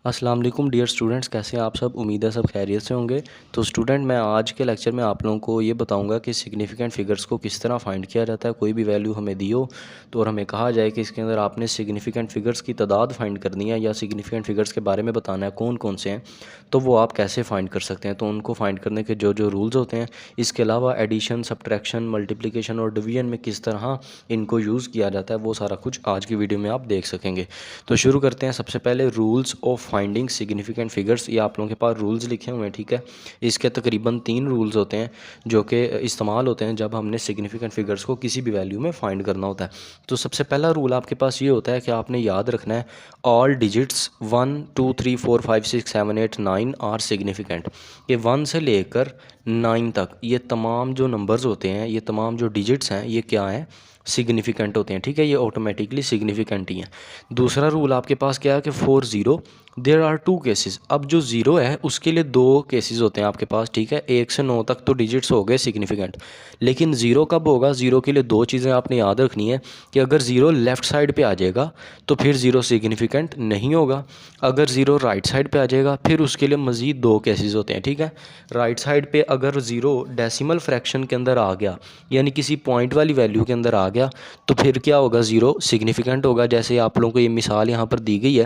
अस्सलाम वालेकुम dear students, कैसे हैं आप सब। उम्मीद है सब खैरियत से होंगे। तो स्टूडेंट, मैं आज के लेक्चर में आप लोगों को ये बताऊंगा कि सिग्निफिकेंट फिगर्स को किस तरह फाइंड किया जाता है। कोई भी वैल्यू हमें दी हो तो और हमें कहा जाए कि इसके अंदर आपने सिग्निफिकेंट फिगर्स की तादाद फाइंड करनी है या सिग्निफिकेंट फिगर्स के बारे में बताना है कौन कौन से हैं, तो वो आप कैसे फाइंड कर सकते हैं। तो उनको फाइंड करने के जो जो रूल्स होते हैं, इसके अलावा एडिशन, सब्ट्रैक्शन, मल्टीप्लिकेशन और डिवीजन में किस तरह इनको यूज़ किया जाता है, वो सारा कुछ आज की वीडियो में आप देख सकेंगे। तो शुरू करते हैं। सबसे पहले rules of finding significant figures, ये आप लोगों के पास रूल्स लिखे हुए हैं, ठीक है। इसके तकरीबन 3 रूल्स होते हैं जो कि इस्तेमाल होते हैं जब हमने सिग्निफिकेंट फिगर्स को किसी भी वैल्यू में फाइंड करना होता है। तो सबसे पहला रूल आपके पास ये होता है कि आपने याद रखना है ऑल डिजिट्स 1 2 3 4 5 6 7 8 9 आर सिग्निफिकेंट। ये 1 से लेकर 9 तक ये तमाम जो नंबर्स होते हैं, ये तमाम जो डिजिट्स हैं, ये क्या हैं, सिग्निफिकेंट होते हैं, ठीक है। ये ऑटोमेटिकली सिग्निफिकेंट ही हैं। दूसरा रूल आपके पास क्या है कि for zero there are 2 cases. अब जो ज़ीरो है उसके लिए 2 केसेस होते हैं आपके पास, ठीक है। 1 से 9 तक तो डिजिट्स हो गए सिग्निफिकेंट, लेकिन ज़ीरो कब होगा। ज़ीरो के लिए 2 चीज़ें आपने याद रखनी है कि अगर ज़ीरो लेफ़्ट साइड पे आ जाएगा तो फिर ज़ीरो सिग्निफिकेंट नहीं होगा। अगर ज़ीरो राइट साइड पे आ जाएगा फिर उसके लिए मज़ीद 2 केसेस होते हैं, ठीक है। राइट साइड पे अगर ज़ीरो डेसिमल फ्रैक्शन के अंदर आ गया, यानी किसी पॉइंट वाली वैल्यू के अंदर आ गया, तो फिर क्या होगा, ज़ीरो सिग्निफिकेंट होगा। जैसे आप लोगों को ये मिसाल यहाँ पर दी गई है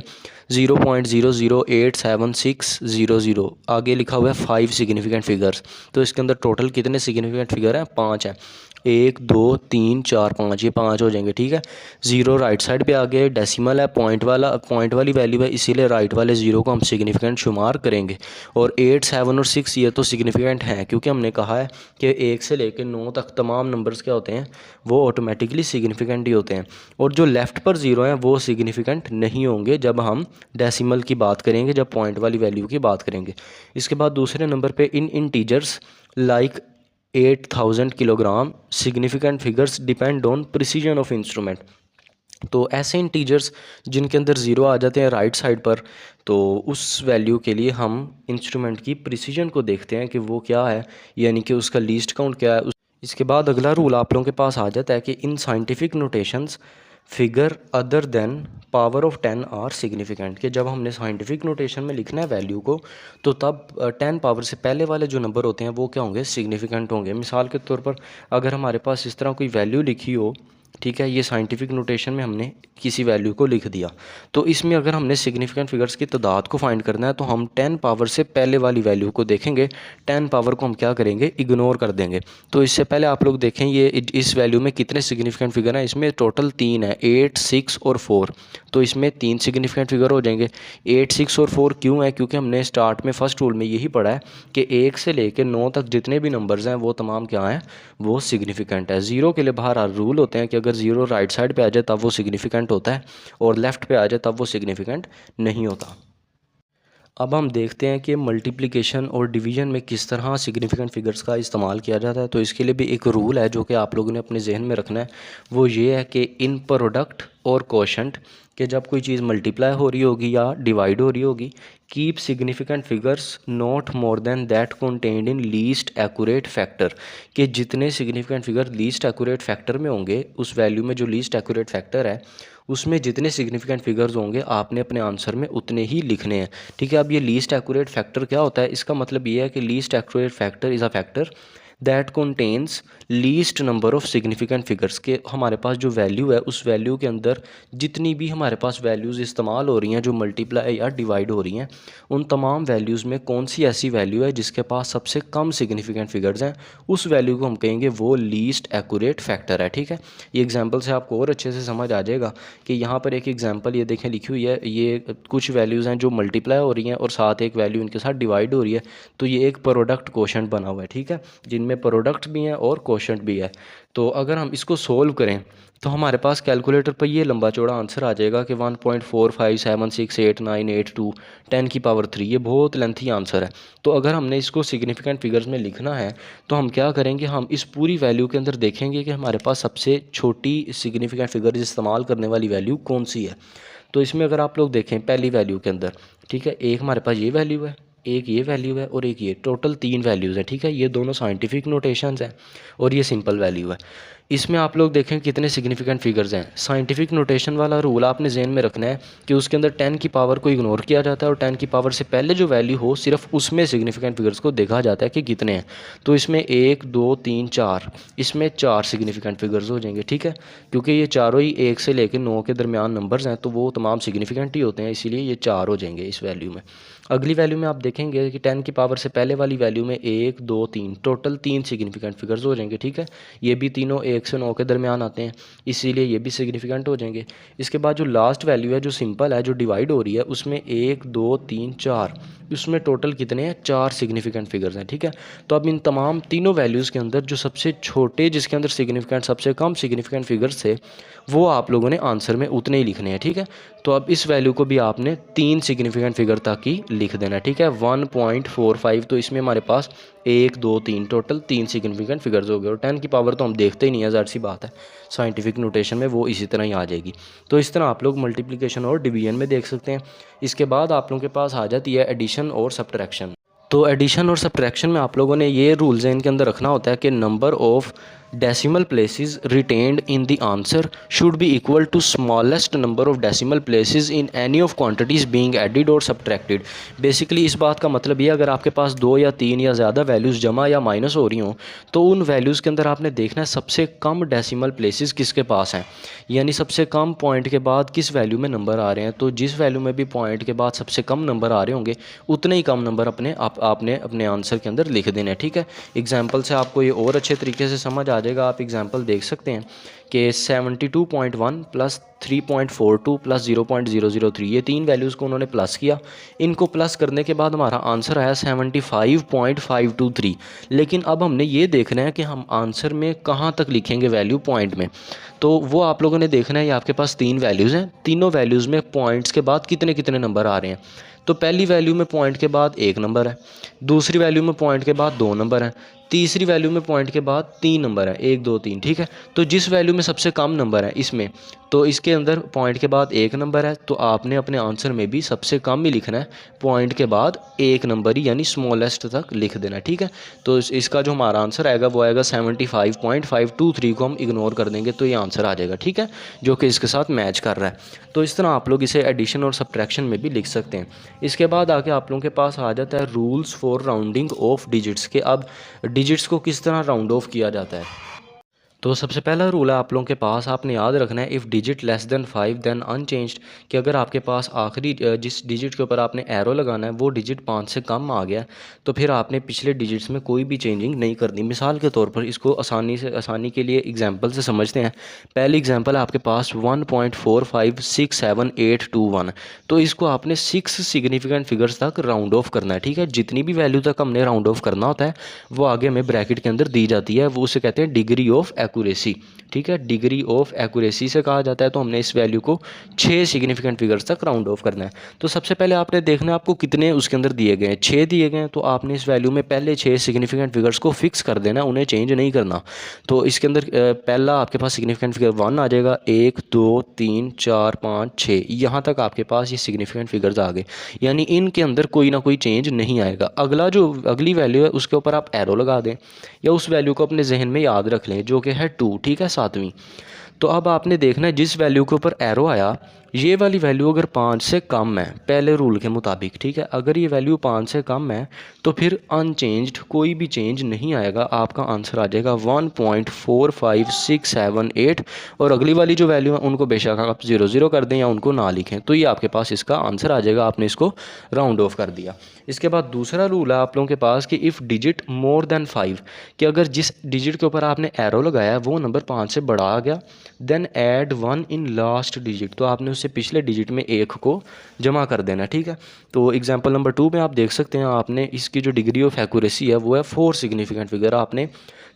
0.00876000, आगे लिखा हुआ है 5 सिग्निफिकेंट फिगर्स। तो इसके अंदर टोटल कितने सिग्निफिकेंट फिगर हैं, 5 हैं। 1 2 3 4 5, ये 5 हो जाएंगे, ठीक है। ज़ीरो राइट साइड पे आ गए, डेसिमल है, पॉइंट वाली वैल्यू है, इसीलिए राइट वाले ज़ीरो को हम सिग्निफिकेंट शुमार करेंगे। और 8 7 और 6 ये तो सिग्निफिकेंट हैं, क्योंकि हमने कहा है कि 1 से लेकर 9 तक तमाम नंबर्स क्या होते हैं, वो ऑटोमेटिकली सिग्निफिकेंट ही होते हैं। और जो लेफ़्ट पर ज़ीरो हैं वो सिग्निफिकेंट नहीं होंगे जब हम डेसिमल की बात करेंगे, जब पॉइंट वाली वैल्यू की बात करेंगे। इसके बाद दूसरे नंबर पे इन integers like 8000 kilogram significant figures depend on precision of instrument. तो ऐसे इंटीजर्स जिनके अंदर ज़ीरो आ जाते हैं राइट साइड पर, तो उस वैल्यू के लिए हम इंस्ट्रूमेंट की प्रिसीजन को देखते हैं कि वो क्या है, यानी कि उसका लीस्ट काउंट क्या है। इसके बाद अगला रूल आप लोगों के पास आ जाता है कि in scientific notations figure other than power of 10 are significant. कि जब हमने साइंटिफिक नोटेशन में लिखना है वैल्यू को, तो तब 10 पावर से पहले वाले जो नंबर होते हैं वो क्या होंगे, सिग्निफिकेंट होंगे। मिसाल के तौर पर अगर हमारे पास इस तरह कोई वैल्यू लिखी हो, ठीक है, ये साइंटिफिक नोटेशन में हमने किसी वैल्यू को लिख दिया, तो इसमें अगर हमने सिग्निफिकेंट फिगर्स की तादाद को फाइंड करना है तो हम 10 पावर से पहले वाली वैल्यू को देखेंगे। 10 पावर को हम क्या करेंगे, इग्नोर कर देंगे। तो इससे पहले आप लोग देखें ये इस वैल्यू में कितने सिग्निफिकेंट फिगर हैं। इसमें टोटल 3 है, 8 6 और 4। तो इसमें 3 सिग्निफिकेंट फिगर हो जाएंगे। 8 6 और 4 क्यों है, क्योंकि हमने स्टार्ट में फर्स्ट रूल में यही पढ़ा है कि 1 से लेकर 9 तक जितने भी नंबर्स हैं वो तमाम क्या हैं, वो सिग्निफिकेंट है। ज़ीरो के लिए बाहर रूल होते हैं कि अगर ज़ीरो राइट साइड पे आ जाए तब वो सिग्निफिकेंट होता है, और लेफ़्ट पे आ जाए तब वो सिग्निफिकेंट नहीं होता। अब हम देखते हैं कि मल्टीप्लिकेशन और डिवीजन में किस तरह सिग्निफिकेंट फिगर्स का इस्तेमाल किया जाता है। तो इसके लिए भी एक रूल है जो कि आप लोगों ने अपने जहन में रखना है। वो ये है कि इन प्रोडक्ट और कोशंट, कि जब कोई चीज़ मल्टीप्लाई हो रही होगी या डिवाइड हो रही होगी, keep significant figures not more than that contained in least accurate factor. कि जितने significant figure least accurate factor में होंगे, उस वैल्यू में जो लीस्ट एक्यूरेट फैक्टर है उसमें जितने सिग्निफिकेंट फिगर्स होंगे आपने अपने आंसर में उतने ही लिखने हैं, ठीक है। अब ये लीस्ट एक्यूरेट फैक्टर क्या होता है, इसका मतलब ये है कि least accurate factor is a factor that contains least number of significant figures. के हमारे पास जो वैल्यू है उस वैल्यू के अंदर जितनी भी हमारे पास वैल्यूज़ इस्तेमाल हो रही हैं, जो मल्टीप्लाई या डिवाइड हो रही हैं, उन तमाम वैल्यूज़ में कौन सी ऐसी वैल्यू है जिसके पास सबसे कम सिग्निफिकेंट फिगर्स हैं, उस वैल्यू को हम कहेंगे वो लीस्ट एक्यूरेट फैक्टर है, ठीक है। ये एग्जांपल से आपको और अच्छे से समझ आ जाएगा कि यहाँ पर एक एग्जांपल ये देखें लिखी हुई है, ये कुछ वैल्यूज़ हैं जो मल्टीप्लाई हो रही हैं और साथ एक वैल्यू इनके साथ डिवाइड हो रही है। तो ये एक प्रोडक्ट कोशंट बना हुआ है, ठीक है, जिनमें प्रोडक्ट भी हैं और कोशंट भी है। तो अगर हम इसको सोल्व करें तो हमारे पास कैलकुलेटर पर ये लंबा चौड़ा आंसर आ जाएगा कि 1.45768982 10 की पावर 3। ये बहुत लेंथी आंसर है। तो अगर हमने इसको सिग्निफिकेंट फिगर्स में लिखना है तो हम क्या करेंगे, हम इस पूरी वैल्यू के अंदर देखेंगे कि हमारे पास सबसे छोटी सिग्निफिकेंट फिगर इस्तेमाल करने वाली वैल्यू कौन सी है। तो इसमें अगर आप लोग देखें पहली वैल्यू के अंदर, ठीक है, एक हमारे पास ये वैल्यू है, एक ये वैल्यू है और एक ये, टोटल 3 वैल्यूज़ हैं, ठीक है। ये दोनों साइंटिफिक नोटेशंस हैं और ये सिंपल वैल्यू है। इसमें आप लोग देखें कितने सिग्निफिकेंट फिगर्स हैं। साइंटिफिक नोटेशन वाला रूल आपने जहन में रखना है कि उसके अंदर 10 की पावर को इग्नोर किया जाता है और 10 की पावर से पहले जो वैल्यू हो सिर्फ उसमें सिग्निफिकेंट फिगर्स को देखा जाता है कि कितने हैं। तो इसमें 1 2 3 4, इसमें 4 सिग्निफिकेंट फिगर्स हो जाएंगे, ठीक है। क्योंकि ये चारों ही 1 से लेकर 9 के दरमियान नंबर्स हैं तो वो तमाम सिग्निफिकेंट ही होते हैं, इसीलिए ये 4 हो जाएंगे इस वैल्यू में। अगली वैल्यू में आप देखेंगे कि 10 की पावर से पहले वाली वैल्यू में 1 2 3 टोटल 3 सिग्निफिकेंट फिगर्स हो जाएंगे, ठीक है। ये भी तीनों 1 से 9 के दरमियान आते हैं, इसीलिए ये भी सिग्निफिकेंट हो जाएंगे। इसके बाद जो लास्ट वैल्यू है जो सिंपल है, जो डिवाइड हो रही है, उसमें 1 2 3 4, उसमें टोटल कितने हैं, 4 सिग्निफिकेंट फिगर्स हैं, ठीक है। तो अब इन तमाम तीनों वैल्यूज़ के अंदर जो सबसे छोटे, जिसके अंदर सिग्निफिकेंट सबसे कम सिग्निफिकेंट फिगर्स थे, वो आप लोगों ने आंसर में उतने ही लिखने हैं, ठीक है। तो अब इस वैल्यू को भी आपने 3 सिग्निफिकेंट फिगर तक ही लिख देना है, ठीक है। 1.45, तो इसमें हमारे पास 1 2 3 टोटल 3 सिग्निफिकेंट फिगर्स हो गए। और 10 की पावर तो हम देखते ही नहीं है, ज़ाहिर सी बात है, साइंटिफिक नोटेशन में वो इसी तरह ही आ जाएगी। तो इस तरह आप लोग मल्टीप्लिकेशन और डिवीजन में देख सकते हैं। इसके बाद आप लोगों के पास आ जाती है एडिशन और सब्ट्रैक्शन। तो एडिशन और सब्ट्रैक्शन में आप लोगों ने ये रूल्स इनके अंदर रखना होता है कि number of decimal places retained in the answer should be equal to smallest number of decimal places in any of quantities being added और सब्ट्रैक्टेड। बेसिकली इस बात का मतलब ये, अगर आपके पास 2 या 3 या ज़्यादा वैल्यूज़ जमा या माइनस हो रही हों तो उन वैल्यूज़ के अंदर आपने देखना है सबसे कम डेसिमल प्लेसेस किसके पास हैं, यानी सबसे कम पॉइंट के बाद किस वैल्यू में नंबर आ रहे हैं। तो जिस वैल्यू में भी पॉइंट के बाद सबसे कम नंबर आ रहे होंगे उतने ही कम नंबर आपने अपने आंसर के अंदर लिख देने हैं, ठीक है। एग्जाम्पल से आपको ये और अच्छे तरीके से समझ आ जाएगा। आप एग्जाम्पल देख सकते हैं कि 72.1 प्लस 3.42 प्लस 0.003, ये 3 वैल्यूज़ को उन्होंने प्लस किया। इनको प्लस करने के बाद हमारा आंसर आया 75.523। लेकिन अब हमने ये देखना है कि हम आंसर में कहाँ तक लिखेंगे वैल्यू पॉइंट में। तो वो आप लोगों ने देखना है, ये आपके पास 3 वैल्यूज़ हैं, तीनों वैल्यूज़ में पॉइंट्स के बाद कितने कितने नंबर आ रहे हैं। तो पहली वैल्यू में पॉइंट के बाद 1 नंबर है, दूसरी वैल्यू में पॉइंट के बाद 2 नंबर हैं, तीसरी वैल्यू में पॉइंट के बाद 3 नंबर है, 1 2 3, ठीक है। तो जिस वैल्यू में सबसे कम नंबर है इसमें, तो इसके अंदर पॉइंट के बाद 1 नंबर है, तो आपने अपने आंसर में भी सबसे कम ही लिखना है, पॉइंट के बाद 1 नंबर ही, यानी स्मॉलेस्ट तक लिख देना है, ठीक है। तो इसका जो हमारा आंसर आएगा वो आएगा 75.523 को हम इग्नोर कर देंगे तो ये आंसर आ जाएगा, ठीक है, जो कि इसके साथ मैच कर रहा है। तो इस तरह आप लोग इसे एडिशन और सब्ट्रैक्शन में भी लिख सकते हैं। इसके बाद आके आप लोगों के पास आ जाता है rules for rounding off digits के। अब डिजिट्स को किस तरह राउंड ऑफ किया जाता है। तो सबसे पहला रूल है आप लोगों के पास, आपने याद रखना है, if digit less than 5 then unchanged, कि अगर आपके पास आखिरी जिस डिजिट के ऊपर आपने एरो लगाना है वो डिजिट 5 से कम आ गया तो फिर आपने पिछले डिजिट्स में कोई भी चेंजिंग नहीं करनी। मिसाल के तौर पर इसको आसानी के लिए एग्जांपल से समझते हैं। पहली एग्जांपल है आपके पास 1.45678121, तो इसको आपने 6 सिग्निफिकेंट फिगर्स तक राउंड ऑफ करना है, ठीक है। जितनी भी वैल्यू तक हमने राउंड ऑफ करना होता है वो आगे हमें ब्रैकेट के अंदर दी जाती है, वो उसे कहते हैं डिग्री ऑफ एक्यूरेसी, ठीक है। डिग्री ऑफ एक्यूरेसी से कहा जाता है। तो हमने इस वैल्यू को 6 सिग्निफिकेंट फिगर्स तक राउंड ऑफ करना है। तो सबसे पहले आपने देखना है आपको कितने उसके अंदर दिए गए हैं, 6 दिए गए हैं, तो आपने इस वैल्यू में पहले 6 सिग्निफिकेंट फिगर्स को फिक्स कर देना, उन्हें चेंज नहीं करना। तो इसके अंदर पहला आपके पास सिग्निफिकेंट फिगर 1 आ जाएगा, 1 2 3 4 5 6, यहाँ तक आपके पास ये सिग्निफिकेंट फिगर्स आ गए, यानी इनके अंदर कोई ना कोई चेंज नहीं आएगा। अगली वैल्यू है उसके ऊपर आप एरो लगा दें या उस वैल्यू को अपने जहन में याद रख लें, जो कि है 2, ठीक है, 7वीं। तो अब आपने देखना है जिस वैल्यू के ऊपर एरो आया ये वाली वैल्यू अगर 5 से कम है पहले रूल के मुताबिक, ठीक है, अगर ये वैल्यू 5 से कम है तो फिर अनचेंज्ड, कोई भी चेंज नहीं आएगा, आपका आंसर आ जाएगा 1.45678। और अगली वाली जो वैल्यू है उनको बेशक आप 0 कर दें या उनको ना लिखें, तो ये आपके पास इसका आंसर आ जाएगा, आपने इसको राउंड ऑफ कर दिया। इसके बाद दूसरा रूल है आप लोगों के पास कि इफ़ डिजिट मोर देन 5, कि अगर जिस डिजिट के ऊपर आपने एरो लगाया है वो नंबर 5 से बड़ा आ गया, then add 1 in last digit, तो आपने उससे पिछले डिजिट में 1 को जमा कर देना, ठीक है। तो एग्जांपल नंबर 2 में आप देख सकते हैं, आपने इसकी जो डिग्री ऑफ एक्यूरेसी है वो है 4 सिग्निफिकेंट फिगर, आपने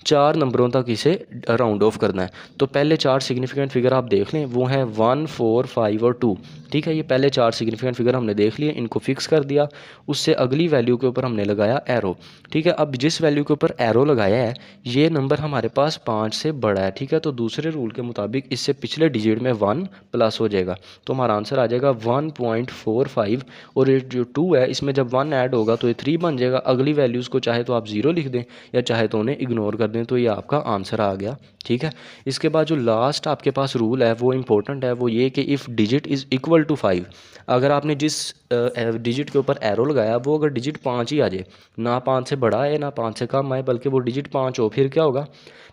4 नंबरों तक इसे राउंड ऑफ करना है। तो पहले 4 सिग्निफिकेंट फिगर आप देख लें, वो हैं 1 4 5 और 2, ठीक है। ये पहले 4 सिग्निफिकेंट फिगर हमने देख लिए, इनको फिक्स कर दिया, उससे अगली वैल्यू के ऊपर हमने लगाया एरो, ठीक है। अब जिस वैल्यू के ऊपर एरो लगाया है ये नंबर हमारे पास 5 से बड़ा है, ठीक है, तो दूसरे रूल के मुताबिक इससे पिछले डिजिट में 1 प्लस हो जाएगा, तो हमारा आंसर आ जाएगा 1.45। और ये जो 2 है इसमें जब 1 ऐड होगा तो ये 3 बन जाएगा। अगली वैल्यूज़ को चाहे तो आप 0 लिख दें या चाहे तो उन्हें इग्नोर कर दें तो ये आपका आंसर आ गया। ठीक है, इसके बाद जो लास्ट आपके पास रूल है वो इम्पोर्टेंट है, वो ये कि if digit is equal to 5, अगर आपने जिस डिजिट के ऊपर एरो लगाया वो अगर डिजिट 5 ही आ जाए, ना 5 से बड़ा है ना 5 से कम आए, बल्कि वो डिजिट 5 हो, फिर क्या होगा?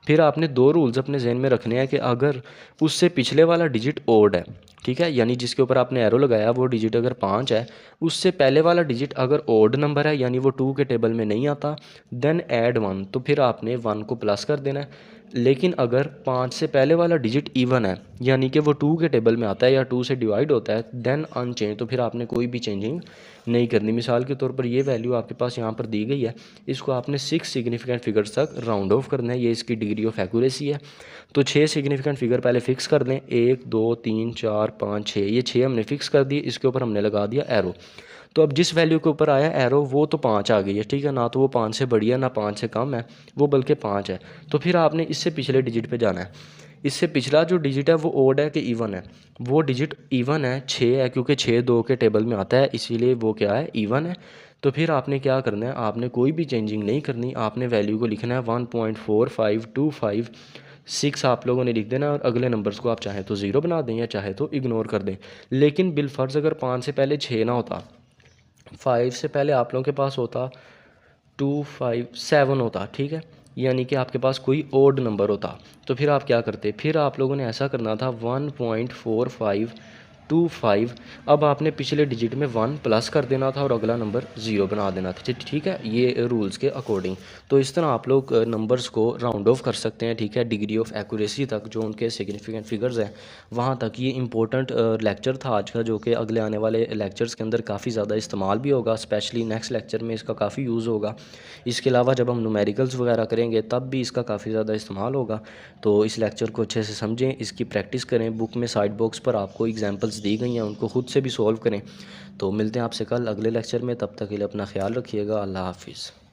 फिर आपने दो रूल्स अपने जहन में रखने हैं कि अगर उससे पिछले वाला डिजिट ओड है, ठीक है, यानी जिसके ऊपर आपने एरो लगाया वो डिजिट अगर 5 है, उससे पहले वाला डिजिट अगर ओड नंबर है यानी वो 2 के टेबल में नहीं आता, देन ऐड 1, तो फिर आपने 1 को प्लस कर देना है। लेकिन अगर 5 से पहले वाला डिजिट इवन है यानी कि वो 2 के टेबल में आता है या 2 से डिवाइड होता है, देन अनचेंज, तो फिर आपने कोई भी चेंजिंग नहीं करनी। मिसाल के तौर पर ये वैल्यू आपके पास यहाँ पर दी गई है, इसको आपने 6 सिग्निफिकेंट फिगर्स तक राउंड ऑफ करना है, ये इसकी डिग्री ऑफ एक्यूरेसी है। तो 6 सिग्निफिकेंट फिगर पहले फिक्स कर लें, 1 2 3 4 5 6, ये 6 हमने फिक्स कर दिए, इसके ऊपर हमने लगा दिया एरो। तो अब जिस वैल्यू के ऊपर आया एरो वो तो 5 आ गई है, ठीक है, ना तो वो 5 से बड़ी है ना 5 से कम है, वो बल्कि 5 है। तो फिर आपने इससे पिछले डिजिट पे जाना है, इससे पिछला जो डिजिट है वो ओड है कि इवन है? वो डिजिट इवन है, 6 है, क्योंकि 6 2 के टेबल में आता है, इसीलिए वो क्या है? इवन है। तो फिर आपने क्या करना है, आपने कोई भी चेंजिंग नहीं करनी, आपने वैल्यू को लिखना है 1.4525 आप लोगों ने लिख देना, और अगले नंबर्स को आप चाहे तो 0 बना दें या चाहे तो इग्नोर कर दें। लेकिन बिलफर्ज अगर 5 से पहले 6 ना होता, 5 से पहले आप लोगों के पास होता 257 होता, ठीक है, यानी कि आपके पास कोई ओड नंबर होता, तो फिर आप क्या करते? फिर आप लोगों ने ऐसा करना था 1.4525, अब आपने पिछले डिजिट में 1 प्लस कर देना था और अगला नंबर 0 बना देना था। ठीक है, ये रूल्स के अकॉर्डिंग। तो इस तरह आप लोग नंबर्स को राउंड ऑफ कर सकते हैं, ठीक है, डिग्री ऑफ एक्यूरेसी तक, जो उनके सिग्निफिकेंट फिगर्स हैं वहाँ तक। ये इंपॉर्टेंट लेक्चर था आज का, जो कि अगले आने वाले लेक्चर्स के अंदर काफ़ी ज़्यादा इस्तेमाल भी होगा, स्पेशली नेक्स्ट लेक्चर में इसका काफ़ी यूज़ होगा। इसके अलावा जब हम न्यूमेरिकल्स वगैरह करेंगे तब भी इसका काफ़ी ज़्यादा इस्तेमाल होगा। तो इस लेक्चर को अच्छे से समझें, इसकी प्रैक्टिस करें, बुक में साइड बॉक्स पर आपको एग्जांपल्स दी गई हैं, उनको खुद से भी सॉल्व करें। तो मिलते हैं आपसे कल अगले लेक्चर में, तब तक के लिए अपना ख्याल रखिएगा। अल्लाह हाफिज़।